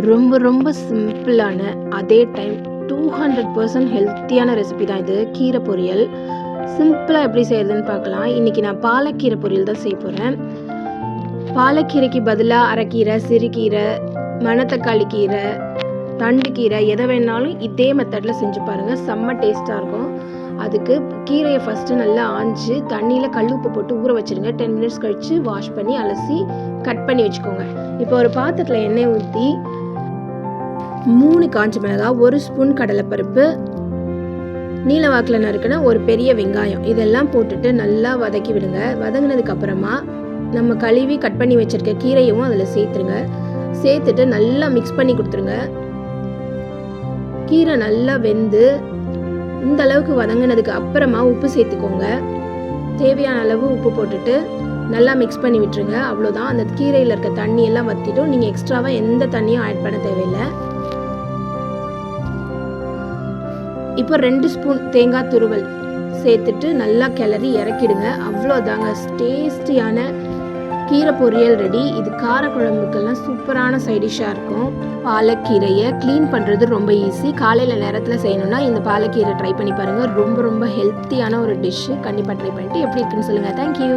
ரொம்ப ரொம்ப சிம்பிளான அதே டைம் 200% ஹெல்த்தியான ரெசிபி தான் இது. கீரை பொரியல் சிம்பிளாக எப்படி செய்யறதுன்னு பார்க்கலாம். இன்றைக்கி நான் பாலக்கீரை பொரியல் தான் செய்ய போகிறேன். பாலக்கீரைக்கு பதிலாக அரைக்கீரை, சிறுகீரை, மணத்தக்காளி கீரை, தண்டு கீரை எதை வேணாலும் இதே மெத்தடில் செஞ்சு பாருங்கள். செம்ம டேஸ்ட்டாக இருக்கும். அதுக்கு கீரையை ஃபஸ்ட்டு நல்லா ஆஞ்சு தண்ணியில் கல் உப்பு போட்டு ஊற வச்சுருங்க. 10 மினிட்ஸ் கழித்து வாஷ் பண்ணி அலசி கட் பண்ணி வச்சுக்கோங்க. இப்போ ஒரு பாத்திரத்தில் எண்ணெய் ஊற்றி 3 காஞ்ச மிளகாய், 1 ஸ்பூன் கடலைப்பருப்பு, நீல வாக்கில் நறுக்கின ஒரு பெரிய வெங்காயம் இதெல்லாம் போட்டுட்டு நல்லா வதக்கி விடுங்க. வதங்கினதுக்கு அப்புறமா நம்ம கழுவி கட் பண்ணி வச்சுருக்க கீரையும் அதில் சேர்த்துருங்க. சேர்த்துட்டு நல்லா மிக்ஸ் பண்ணி கொடுத்துருங்க. கீரை நல்லா வெந்து இந்த அளவுக்கு வதங்கினதுக்கு அப்புறமா உப்பு சேர்த்துக்கோங்க. தேவையான அளவு உப்பு போட்டுட்டு நல்லா மிக்ஸ் பண்ணி விட்டுருங்க. அவ்வளோதான். அந்த கீரையில் இருக்க தண்ணியெல்லாம் வற்றிட்டும். நீங்கள் எக்ஸ்ட்ராவாக எந்த தண்ணியும் ஆட் பண்ண தேவையில்லை. இப்போ 2 ஸ்பூன் தேங்காய் துருவல் சேர்த்துட்டு நல்லா கிளறி இறக்கிடுங்க. அவ்வளோதாங்க, டேஸ்டியான கீரை பொரியல் ரெடி. இது காரக்குழம்புக்கெல்லாம் சூப்பரான சைடிஷ்ஷாக இருக்கும். பாலக்கீரையை க்ளீன் பண்ணுறது ரொம்ப ஈஸி. காலையில் நேரத்தில் செய்யணும்னா இந்த பாலக்கீரை ட்ரை பண்ணி பாருங்கள். ரொம்ப ரொம்ப ஹெல்த்தியான ஒரு டிஷ்ஷு. கண்டிப்பாக ட்ரை பண்ணிட்டு எப்படி இருக்குன்னு சொல்லுங்கள். தேங்க்யூ.